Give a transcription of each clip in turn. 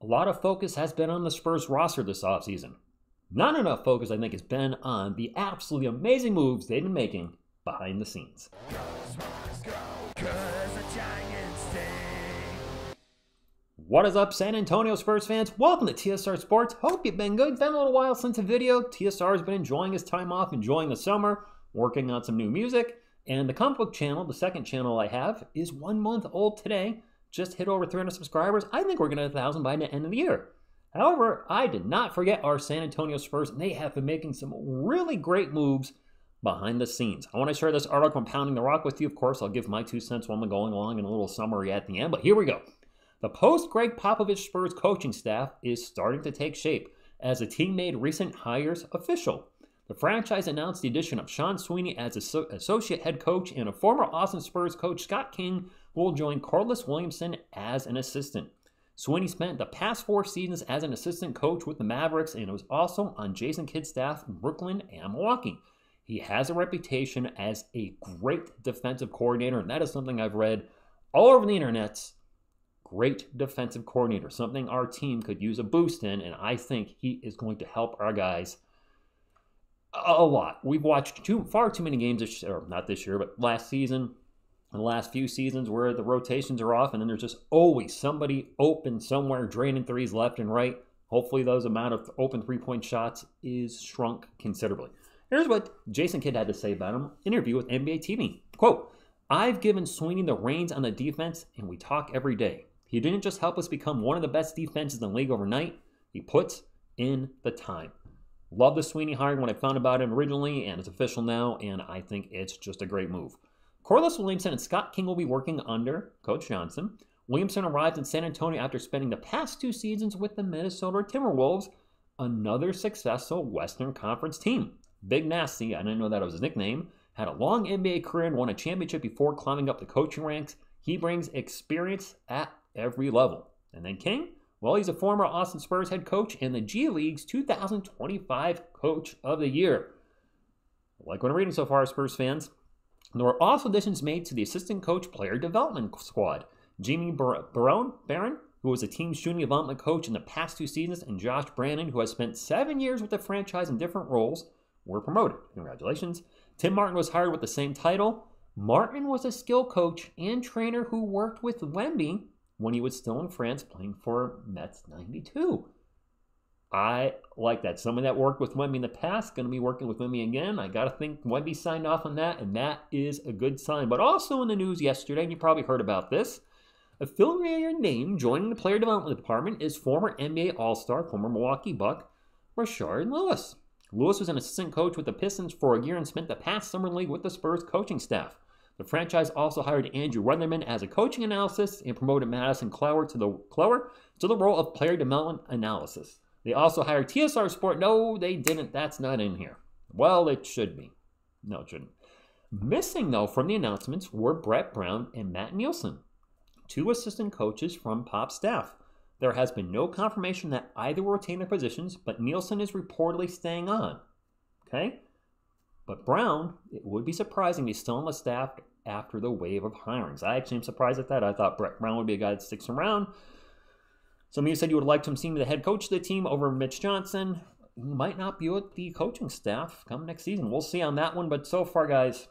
A lot of focus has been on the Spurs roster this offseason. Not enough focus, I think, has been on the absolutely amazing moves they've been making behind the scenes. What is up, San Antonio Spurs fans? Welcome to TSR Sports. Hope you've been good. It's been a little while since a video. TSR has been enjoying his time off, enjoying the summer, working on some new music. And the comic book channel, the second channel I have, is 1 month old today. Just hit over 300 subscribers. I think we're going to hit 1,000 by the end of the year. However, I did not forget our San Antonio Spurs, and they have been making some really great moves behind the scenes. I want to share this article on Pounding the Rock with you. Of course, I'll give my 2 cents while I'm going along and a little summary at the end, but here we go. The post-Greg Popovich Spurs coaching staff is starting to take shape as the team made recent hires official. The franchise announced the addition of Sean Sweeney as associate head coach and a former Austin Spurs coach, Scott King, who will join Corliss Williamson as an assistant. Sweeney spent the past 4 seasons as an assistant coach with the Mavericks and was also on Jason Kidd's staff in Brooklyn and Milwaukee. He has a reputation as a great defensive coordinator, and that is something I've read all over the internet. Great defensive coordinator, something our team could use a boost in, and I think he is going to help our guys a lot. We've watched far too many games this year, or not this year, but last season, and the last few seasons where the rotations are off, and then there's just always somebody open somewhere, draining threes left and right. Hopefully those amount of open three-point shots is shrunk considerably. Here's what Jason Kidd had to say about him in an interview with NBA TV. Quote, "I've given Sweeney the reins on the defense, and we talk every day. He didn't just help us become one of the best defenses in the league overnight. He puts in the time." Love the Sweeney hiring when I found about him originally, and it's official now, and I think it's just a great move. Corliss Williamson and Scott King will be working under Coach Johnson. Williamson arrived in San Antonio after spending the past 2 seasons with the Minnesota Timberwolves, another successful Western Conference team. Big Nasty, I didn't know that was his nickname, had a long NBA career and won a championship before climbing up the coaching ranks. He brings experience at every level. And then King, well, he's a former Austin Spurs head coach and the G League's 2025 Coach of the Year. I like what I'm reading so far, Spurs fans. There were also additions made to the assistant coach player development squad. Jimmy Barron, who was the team's junior development coach in the past 2 seasons, and Josh Brandon, who has spent 7 years with the franchise in different roles, were promoted. Congratulations. Tim Martin was hired with the same title. Martin was a skill coach and trainer who worked with Wemby when he was still in France playing for Mets 92. I like that. Someone that worked with Wemby in the past, going to be working with Wemby again. I got to think Wemby signed off on that, and that is a good sign. But also in the news yesterday, and you probably heard about this, a familiar name joining the player development department is former NBA All-Star, former Milwaukee Buck, Rashard Lewis. Lewis was an assistant coach with the Pistons for a year and spent the past summer league with the Spurs coaching staff. The franchise also hired Andrew Weatherman as a coaching analyst and promoted Madison Clower to the role of player development analysis. They also hired TSR Sports. No, they didn't. That's not in here. Well, it should be. No, it shouldn't. Missing, though, from the announcements were Brett Brown and Matt Nielsen, 2 assistant coaches from Pop's staff. There has been no confirmation that either will retain their positions, but Nielsen is reportedly staying on. Okay? But Brown, it would be surprising he's still on the staff after the wave of hirings. I actually am surprised at that. I thought Brett Brown would be a guy that sticks around. Some of you said you would like to see him the head coach of the team over Mitch Johnson. He might not be with the coaching staff come next season. We'll see on that one. But so far, guys,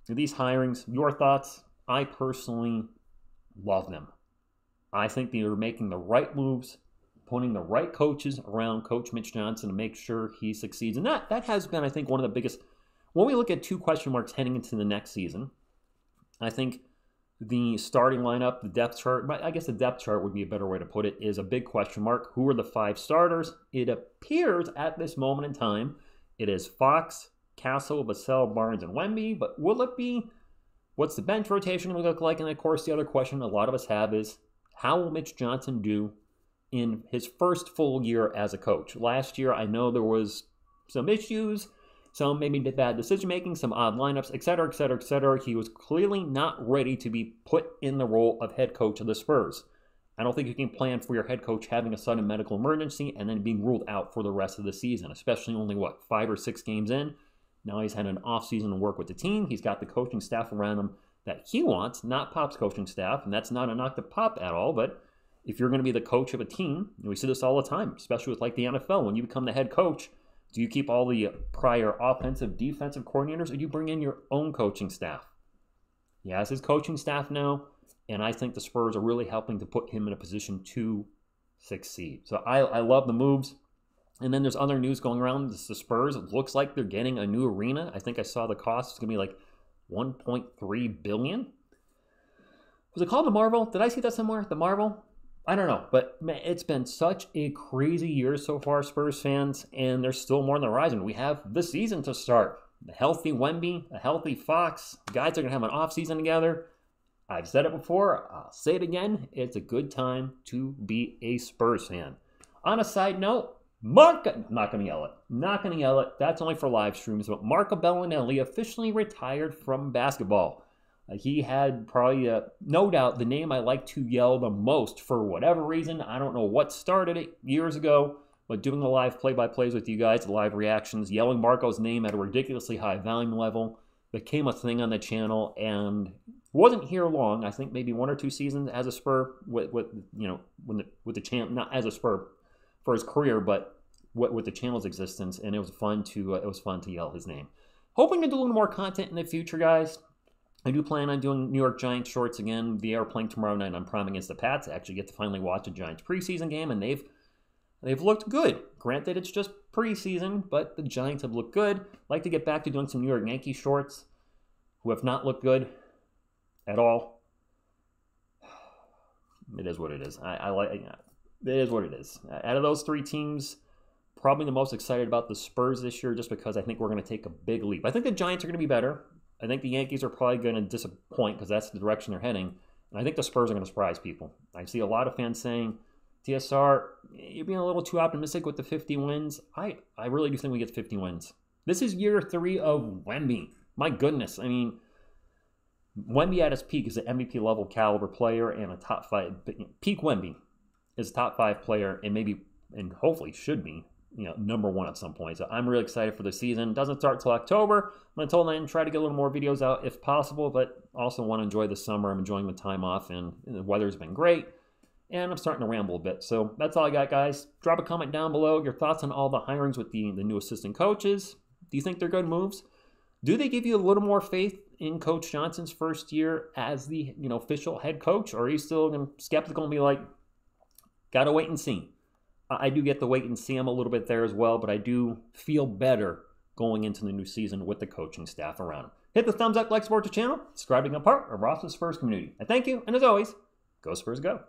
these hirings, your thoughts? I personally love them. I think they're making the right moves, putting the right coaches around Coach Mitch Johnson to make sure he succeeds. And that has been, I think, one of the biggest. When we look at 2 question marks heading into the next season, I think the starting lineup, the depth chart, I guess the depth chart would be a better way to put it, is a big question mark. Who are the 5 starters? It appears at this moment in time, it is Fox, Castle, Vassell, Barnes, and Wemby. But will it be? What's the bench rotation going to look like? And of course, the other question a lot of us have is, how will Mitch Johnson do in his first full year as a coach? Last year, I know there was some issues, some maybe bad decision-making, some odd lineups, etc., etc., etc. He was clearly not ready to be put in the role of head coach of the Spurs. I don't think you can plan for your head coach having a sudden medical emergency and then being ruled out for the rest of the season, especially only, 5 or 6 games in. Now he's had an offseason to work with the team. He's got the coaching staff around him that he wants, not Pop's coaching staff, and that's not a knock to Pop at all, but if you're going to be the coach of a team, and we see this all the time, especially with like the NFL, when you become the head coach, do you keep all the prior offensive, defensive coordinators, or do you bring in your own coaching staff? He has his coaching staff now, and I think the Spurs are really helping to put him in a position to succeed. So I love the moves. And then there's other news going around. The Spurs, it looks like they're getting a new arena. I think I saw the cost. It's going to be like $1.3 billion. Was it called the Marvel? Did I see that somewhere? The Marvel? I don't know. But man, it's been such a crazy year so far, Spurs fans, and there's still more on the horizon. We have the season to start. A healthy Wemby, a healthy Fox. Guys are going to have an offseason together. I've said it before. I'll say it again. It's a good time to be a Spurs fan. On a side note, not going to yell it. Not going to yell it. That's only for live streams. But Marco Bellinelli officially retired from basketball. He had probably, no doubt, the name I like to yell the most for whatever reason. I don't know what started it years ago, but doing the live play-by-plays with you guys, the live reactions, yelling Marco's name at a ridiculously high volume level became a thing on the channel, and wasn't here long. I think maybe 1 or 2 seasons as a Spur with the channel, not as a Spur for his career, but with the channel's existence, and it was fun to yell his name. Hoping to do a little more content in the future, guys. I do plan on doing New York Giants shorts again. They are playing tomorrow night on Prime against the Pats. I actually get to finally watch a Giants preseason game, and they've looked good. Granted, it's just preseason, but the Giants have looked good. Like to get back to doing some New York Yankees shorts, who have not looked good at all. It is what it is. It is what it is. Out of those 3 teams, probably the most excited about the Spurs this year, just because I think we're going to take a big leap. I think the Giants are going to be better. I think the Yankees are probably going to disappoint because that's the direction they're heading. And I think the Spurs are going to surprise people. I see a lot of fans saying, TSR, you're being a little too optimistic with the 50 wins. I really do think we get 50 wins. This is year 3 of Wemby. My goodness. I mean, Wemby at his peak is an MVP level caliber player and a top 5. Peak Wemby is a top 5 player and hopefully should be, number 1 at some point. So I'm really excited for the season. It doesn't start till October. I'm until then, try to get a little more videos out if possible, but also want to enjoy the summer. I'm enjoying the time off, and the weather's been great. And I'm starting to ramble a bit. So that's all I got, guys. Drop a comment down below. Your thoughts on all the hirings with the new assistant coaches. Do you think they're good moves? Do they give you a little more faith in Coach Johnson's first year as the official head coach? Or are you still skeptical and be like, got to wait and see? I do get the wait and see. I'm a little bit there as well, but I do feel better going into the new season with the coaching staff around him. Hit the thumbs up, like, support the channel, subscribe to become part of Ross's Spurs community. I thank you, and as always, go Spurs go.